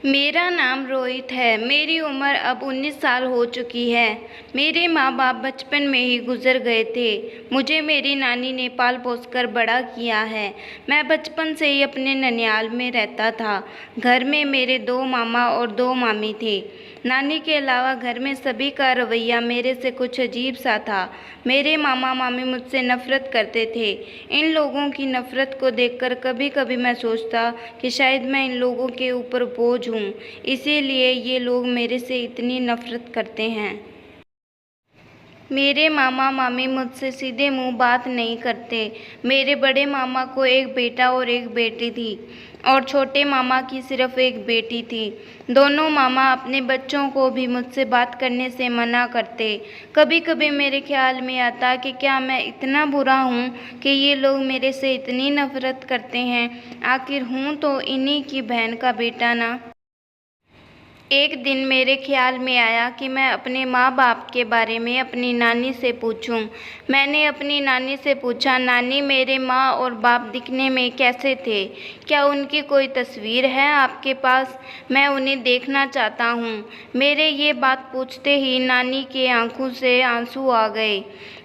मेरा नाम रोहित है। मेरी उम्र अब 19 साल हो चुकी है। मेरे माँ बाप बचपन में ही गुजर गए थे। मुझे मेरी नानी ने पाल पोस कर बड़ा किया है। मैं बचपन से ही अपने ननियाल में रहता था। घर में मेरे 2 मामा और 2 मामी थे। नानी के अलावा घर में सभी का रवैया मेरे से कुछ अजीब सा था। मेरे मामा मामी मुझसे नफ़रत करते थे। इन लोगों की नफ़रत को देखकर कभी कभी मैं सोचता कि शायद मैं इन लोगों के ऊपर बोझ हूँ, इसीलिए ये लोग मेरे से इतनी नफ़रत करते हैं। मेरे मामा मामी मुझसे सीधे मुंह बात नहीं करते। मेरे बड़े मामा को एक बेटा और एक बेटी थी और छोटे मामा की सिर्फ एक बेटी थी। दोनों मामा अपने बच्चों को भी मुझसे बात करने से मना करते। कभी कभी मेरे ख्याल में आता कि क्या मैं इतना बुरा हूँ कि ये लोग मेरे से इतनी नफ़रत करते हैं। आखिर हूँ तो इन्हीं की बहन का बेटा ना। एक दिन मेरे ख्याल में आया कि मैं अपने माँ बाप के बारे में अपनी नानी से पूछूं। मैंने अपनी नानी से पूछा, नानी मेरे माँ और बाप दिखने में कैसे थे? क्या उनकी कोई तस्वीर है आपके पास? मैं उन्हें देखना चाहता हूँ। मेरे ये बात पूछते ही नानी के आंखों से आंसू आ गए।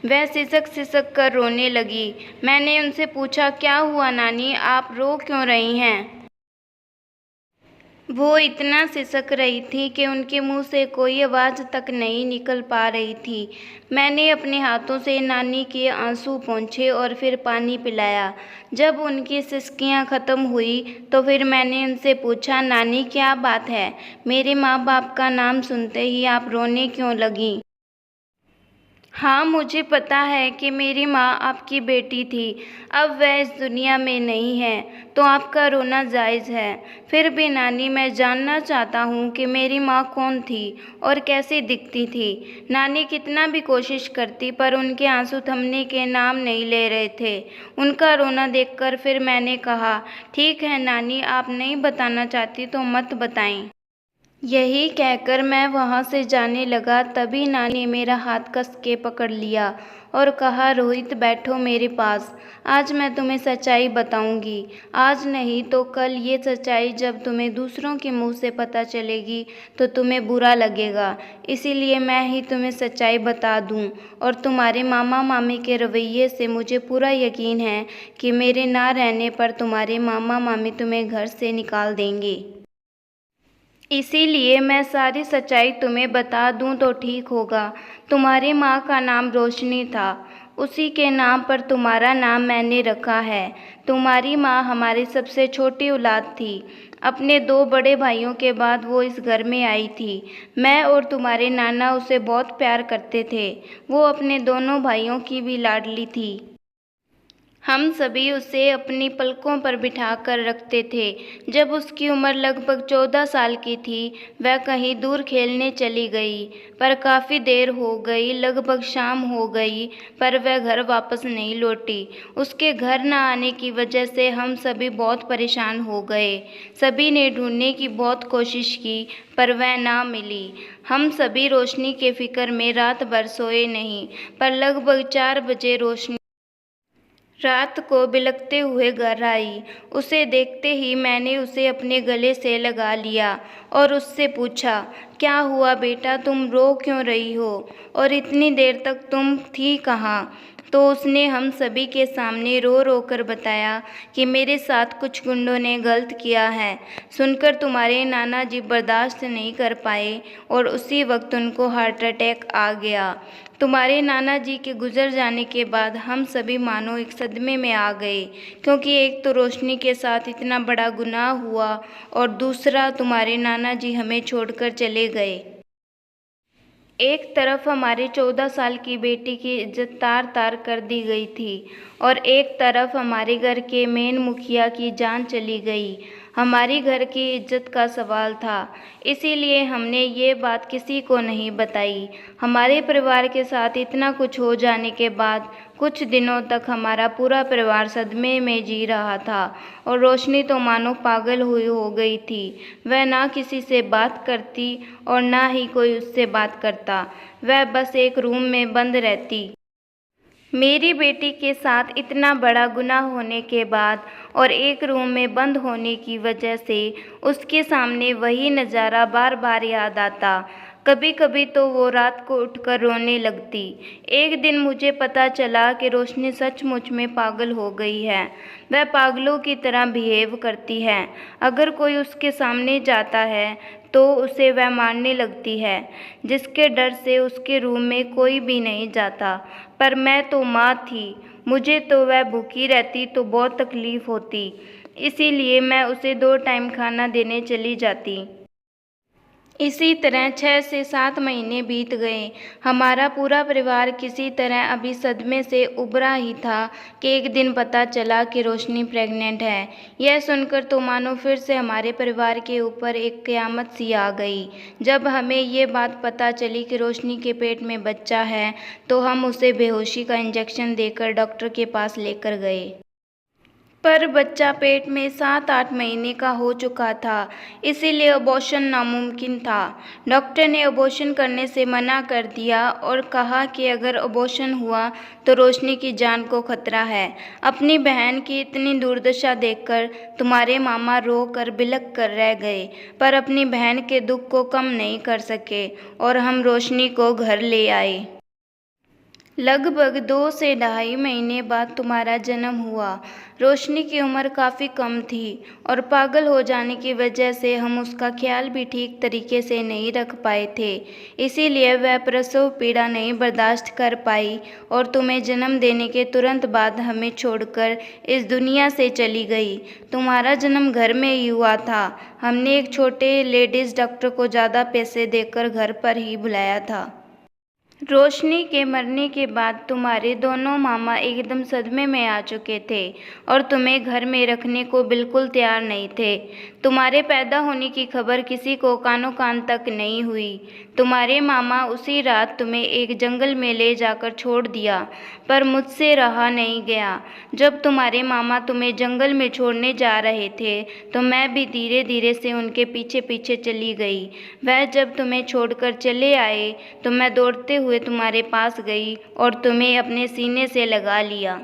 वह सिसक सिसक कर रोने लगी। मैंने उनसे पूछा, क्या हुआ नानी, आप रो क्यों रही हैं? वो इतना सिसक रही थी कि उनके मुंह से कोई आवाज़ तक नहीं निकल पा रही थी। मैंने अपने हाथों से नानी के आंसू पोंछे और फिर पानी पिलाया। जब उनकी सिसकियां ख़त्म हुई तो फिर मैंने उनसे पूछा, नानी क्या बात है? मेरे माँ बाप का नाम सुनते ही आप रोने क्यों लगीं? हाँ, मुझे पता है कि मेरी माँ आपकी बेटी थी। अब वह इस दुनिया में नहीं है, तो आपका रोना जायज़ है। फिर भी नानी, मैं जानना चाहता हूँ कि मेरी माँ कौन थी और कैसी दिखती थी। नानी कितना भी कोशिश करती पर उनके आंसू थमने के नाम नहीं ले रहे थे। उनका रोना देखकर फिर मैंने कहा, ठीक है नानी, आप नहीं बताना चाहती तो मत बताएं। यही कहकर मैं वहाँ से जाने लगा। तभी नानी ने मेरा हाथ कस के पकड़ लिया और कहा, रोहित बैठो मेरे पास। आज मैं तुम्हें सच्चाई बताऊंगी। आज नहीं तो कल ये सच्चाई जब तुम्हें दूसरों के मुंह से पता चलेगी तो तुम्हें बुरा लगेगा। इसीलिए मैं ही तुम्हें सच्चाई बता दूं। और तुम्हारे मामा मामी के रवैये से मुझे पूरा यकीन है कि मेरे ना रहने पर तुम्हारे मामा मामी तुम्हें घर से निकाल देंगे। इसीलिए मैं सारी सच्चाई तुम्हें बता दूं तो ठीक होगा। तुम्हारी माँ का नाम रोशनी था। उसी के नाम पर तुम्हारा नाम मैंने रखा है। तुम्हारी माँ हमारी सबसे छोटी औलाद थी। अपने 2 बड़े भाइयों के बाद वो इस घर में आई थी। मैं और तुम्हारे नाना उसे बहुत प्यार करते थे। वो अपने दोनों भाइयों की भी लाडली थी। हम सभी उसे अपनी पलकों पर बिठाकर रखते थे। जब उसकी उम्र लगभग 14 साल की थी, वह कहीं दूर खेलने चली गई। पर काफ़ी देर हो गई, लगभग शाम हो गई, पर वह घर वापस नहीं लौटी। उसके घर न आने की वजह से हम सभी बहुत परेशान हो गए। सभी ने ढूंढने की बहुत कोशिश की, पर वह ना मिली। हम सभी रोशनी के फिक्र में रात भर सोए नहीं, पर लगभग 4 बजे रोशनी रात को बिलखते हुए घर आई। उसे देखते ही मैंने उसे अपने गले से लगा लिया और उससे पूछा, क्या हुआ बेटा, तुम रो क्यों रही हो और इतनी देर तक तुम थी कहाँ? तो उसने हम सभी के सामने रो रो कर बताया कि मेरे साथ कुछ गुंडों ने गलत किया है। सुनकर तुम्हारे नाना जी बर्दाश्त नहीं कर पाए और उसी वक्त उनको हार्ट अटैक आ गया। तुम्हारे नाना जी के गुजर जाने के बाद हम सभी मानो एक सदमे में आ गए, क्योंकि एक तो रोशनी के साथ इतना बड़ा गुनाह हुआ और दूसरा तुम्हारे नाना जी हमें छोड़कर चले गए। एक तरफ हमारे 14 साल की बेटी की इज्जत तार तार कर दी गई थी और एक तरफ हमारे घर के मेन मुखिया की जान चली गई। हमारी घर की इज्जत का सवाल था, इसीलिए हमने ये बात किसी को नहीं बताई। हमारे परिवार के साथ इतना कुछ हो जाने के बाद कुछ दिनों तक हमारा पूरा परिवार सदमे में जी रहा था और रोशनी तो मानो पागल हुई हो गई थी। वह ना किसी से बात करती और ना ही कोई उससे बात करता। वह बस एक रूम में बंद रहती। मेरी बेटी के साथ इतना बड़ा गुनाह होने के बाद और एक रूम में बंद होने की वजह से उसके सामने वही नज़ारा बार बार याद आता। कभी कभी तो वो रात को उठकर रोने लगती। एक दिन मुझे पता चला कि रोशनी सचमुच में पागल हो गई है। वह पागलों की तरह बिहेव करती है। अगर कोई उसके सामने जाता है तो उसे वह मारने लगती है, जिसके डर से उसके रूम में कोई भी नहीं जाता। पर मैं तो माँ थी, मुझे तो वह भूखी रहती तो बहुत तकलीफ़ होती, इसीलिए मैं उसे 2 टाइम खाना देने चली जाती। इसी तरह 6 से 7 महीने बीत गए। हमारा पूरा परिवार किसी तरह अभी सदमे से उबरा ही था कि एक दिन पता चला कि रोशनी प्रेग्नेंट है। यह सुनकर तो मानो फिर से हमारे परिवार के ऊपर एक क़यामत सी आ गई। जब हमें ये बात पता चली कि रोशनी के पेट में बच्चा है, तो हम उसे बेहोशी का इंजेक्शन देकर डॉक्टर के पास लेकर गए। पर बच्चा पेट में 7-8 महीने का हो चुका था, इसीलिए अबॉर्शन नामुमकिन था। डॉक्टर ने अबॉर्शन करने से मना कर दिया और कहा कि अगर अबॉर्शन हुआ तो रोशनी की जान को खतरा है। अपनी बहन की इतनी दुर्दशा देखकर तुम्हारे मामा रो कर बिलख कर रह गए, पर अपनी बहन के दुख को कम नहीं कर सके और हम रोशनी को घर ले आए। लगभग 2 से ढाई महीने बाद तुम्हारा जन्म हुआ। रोशनी की उम्र काफ़ी कम थी और पागल हो जाने की वजह से हम उसका ख्याल भी ठीक तरीके से नहीं रख पाए थे, इसीलिए वह प्रसव पीड़ा नहीं बर्दाश्त कर पाई और तुम्हें जन्म देने के तुरंत बाद हमें छोड़कर इस दुनिया से चली गई। तुम्हारा जन्म घर में ही हुआ था। हमने एक छोटे लेडीज़ डॉक्टर को ज़्यादा पैसे देकर घर पर ही बुलाया था। रोशनी के मरने के बाद तुम्हारे दोनों मामा एकदम सदमे में आ चुके थे और तुम्हें घर में रखने को बिल्कुल तैयार नहीं थे। तुम्हारे पैदा होने की खबर किसी को कानो कान तक नहीं हुई। तुम्हारे मामा उसी रात तुम्हें एक जंगल में ले जाकर छोड़ दिया, पर मुझसे रहा नहीं गया। जब तुम्हारे मामा तुम्हें जंगल में छोड़ने जा रहे थे, तो मैं भी धीरे धीरे से उनके पीछे पीछे चली गई। वह जब तुम्हें छोड़कर चले आए तो मैं दौड़ते हुए तुम्हारे पास गई और तुम्हें अपने सीने से लगा लिया।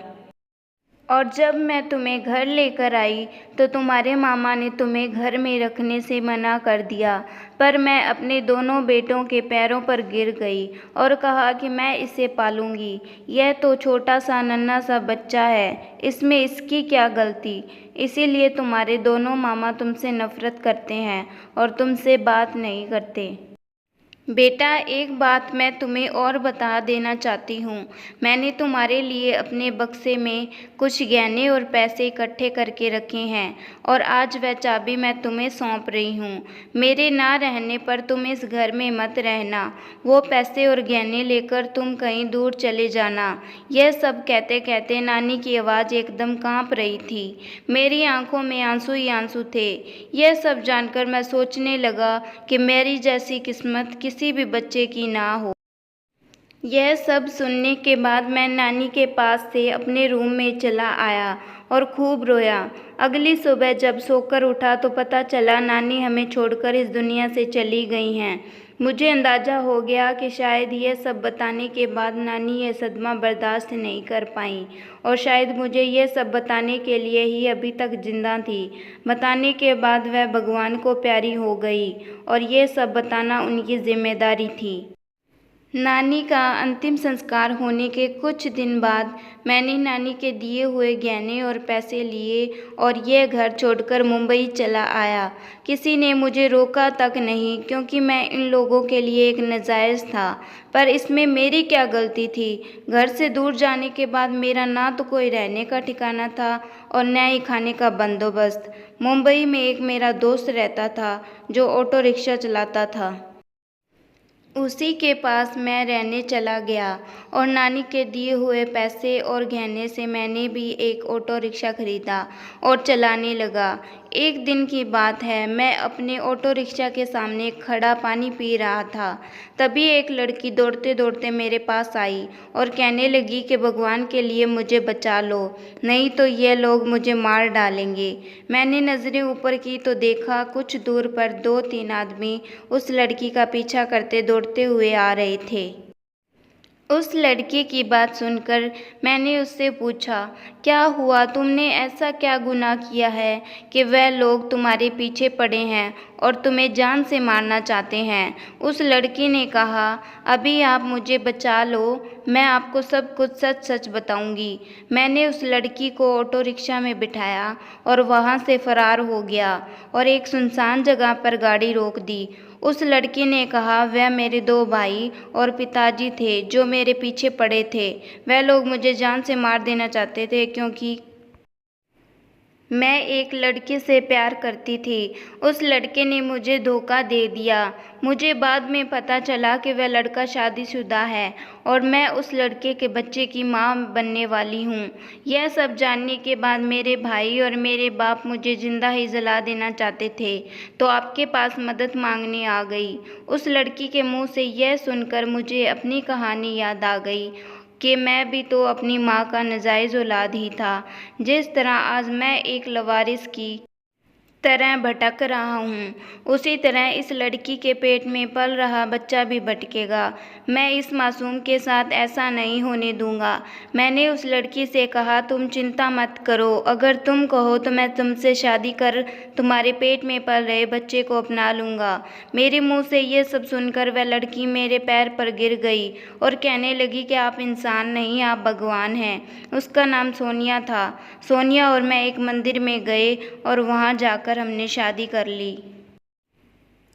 और जब मैं तुम्हें घर लेकर आई तो तुम्हारे मामा ने तुम्हें घर में रखने से मना कर दिया, पर मैं अपने दोनों बेटों के पैरों पर गिर गई और कहा कि मैं इसे पालूंगी। यह तो छोटा सा नन्हा सा बच्चा है, इसमें इसकी क्या गलती। इसीलिए तुम्हारे दोनों मामा तुमसे नफरत करते हैं और तुमसे बात नहीं करते। बेटा, एक बात मैं तुम्हें और बता देना चाहती हूँ। मैंने तुम्हारे लिए अपने बक्से में कुछ गहने और पैसे इकट्ठे करके रखे हैं और आज वह चाबी मैं तुम्हें सौंप रही हूँ। मेरे ना रहने पर तुम इस घर में मत रहना। वो पैसे और गहने लेकर तुम कहीं दूर चले जाना। यह सब कहते कहते नानी की आवाज़ एकदम काँप रही थी। मेरी आंखों में आंसू ही आंसू थे। यह सब जानकर मैं सोचने लगा कि मेरी जैसी किस्मत किसी भी बच्चे की ना हो। यह सब सुनने के बाद मैं नानी के पास से अपने रूम में चला आया और खूब रोया। अगली सुबह जब सोकर उठा तो पता चला नानी हमें छोड़कर इस दुनिया से चली गई हैं। मुझे अंदाज़ा हो गया कि शायद यह सब बताने के बाद नानी यह सदमा बर्दाश्त नहीं कर पाईं और शायद मुझे यह सब बताने के लिए ही अभी तक जिंदा थी। बताने के बाद वह भगवान को प्यारी हो गई और यह सब बताना उनकी जिम्मेदारी थी। नानी का अंतिम संस्कार होने के कुछ दिन बाद मैंने नानी के दिए हुए गहने और पैसे लिए और यह घर छोड़कर मुंबई चला आया। किसी ने मुझे रोका तक नहीं, क्योंकि मैं इन लोगों के लिए एक नाजायज़ था। पर इसमें मेरी क्या गलती थी। घर से दूर जाने के बाद मेरा ना तो कोई रहने का ठिकाना था और न ही खाने का बंदोबस्त। मुंबई में एक मेरा दोस्त रहता था जो ऑटो रिक्शा चलाता था। उसी के पास मैं रहने चला गया और नानी के दिए हुए पैसे और गहने से मैंने भी एक ऑटो रिक्शा खरीदा और चलाने लगा। एक दिन की बात है, मैं अपने ऑटो रिक्शा के सामने खड़ा पानी पी रहा था। तभी एक लड़की दौड़ते दौड़ते मेरे पास आई और कहने लगी कि भगवान के लिए मुझे बचा लो, नहीं तो ये लोग मुझे मार डालेंगे। मैंने नज़रें ऊपर की तो देखा कुछ दूर पर 2-3 आदमी उस लड़की का पीछा करते दौड़ते हुए आ रहे थे। उस लड़के की बात सुनकर मैंने उससे पूछा, क्या हुआ, तुमने ऐसा क्या गुनाह किया है कि वह लोग तुम्हारे पीछे पड़े हैं और तुम्हें जान से मारना चाहते हैं। उस लड़की ने कहा, अभी आप मुझे बचा लो, मैं आपको सब कुछ सच सच बताऊंगी। मैंने उस लड़की को ऑटो रिक्शा में बिठाया और वहां से फरार हो गया और एक सुनसान जगह पर गाड़ी रोक दी। उस लड़की ने कहा, वह मेरे 2 भाई और पिताजी थे जो मेरे पीछे पड़े थे। वह लोग मुझे जान से मार देना चाहते थे क्योंकि मैं एक लड़के से प्यार करती थी। उस लड़के ने मुझे धोखा दे दिया। मुझे बाद में पता चला कि वह लड़का शादीशुदा है और मैं उस लड़के के बच्चे की माँ बनने वाली हूँ। यह सब जानने के बाद मेरे भाई और मेरे बाप मुझे जिंदा ही जला देना चाहते थे, तो आपके पास मदद मांगने आ गई। उस लड़की के मुंह से यह सुनकर मुझे अपनी कहानी याद आ गई कि मैं भी तो अपनी माँ का नाजायज़ औलाद ही था। जिस तरह आज मैं एक लवारिस की तरह भटक रहा हूँ, उसी तरह इस लड़की के पेट में पल रहा बच्चा भी भटकेगा। मैं इस मासूम के साथ ऐसा नहीं होने दूंगा। मैंने उस लड़की से कहा, तुम चिंता मत करो, अगर तुम कहो तो मैं तुमसे शादी कर तुम्हारे पेट में पल रहे बच्चे को अपना लूँगा। मेरे मुंह से ये सब सुनकर वह लड़की मेरे पैर पर गिर गई और कहने लगी कि आप इंसान नहीं, आप भगवान हैं। उसका नाम सोनिया था। सोनिया और मैं एक मंदिर में गए और वहाँ जाकर हमने शादी कर ली।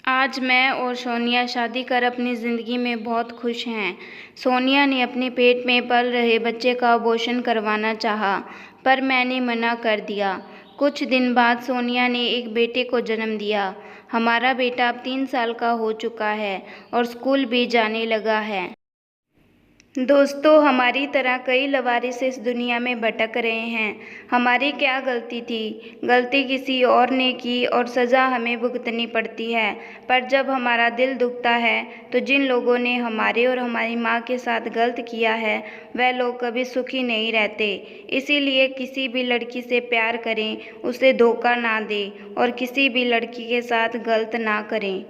आज मैं और सोनिया शादी कर अपनी ज़िंदगी में बहुत खुश हैं। सोनिया ने अपने पेट में पल रहे बच्चे का अबॉर्शन करवाना चाहा, पर मैंने मना कर दिया। कुछ दिन बाद सोनिया ने एक बेटे को जन्म दिया। हमारा बेटा अब 3 साल का हो चुका है और स्कूल भी जाने लगा है। दोस्तों, हमारी तरह कई लवारिस इस दुनिया में भटक रहे हैं। हमारी क्या गलती थी? गलती किसी और ने की और सज़ा हमें भुगतनी पड़ती है। पर जब हमारा दिल दुखता है तो जिन लोगों ने हमारे और हमारी माँ के साथ गलत किया है वह लोग कभी सुखी नहीं रहते। इसीलिए किसी भी लड़की से प्यार करें, उसे धोखा ना दें और किसी भी लड़की के साथ गलत ना करें।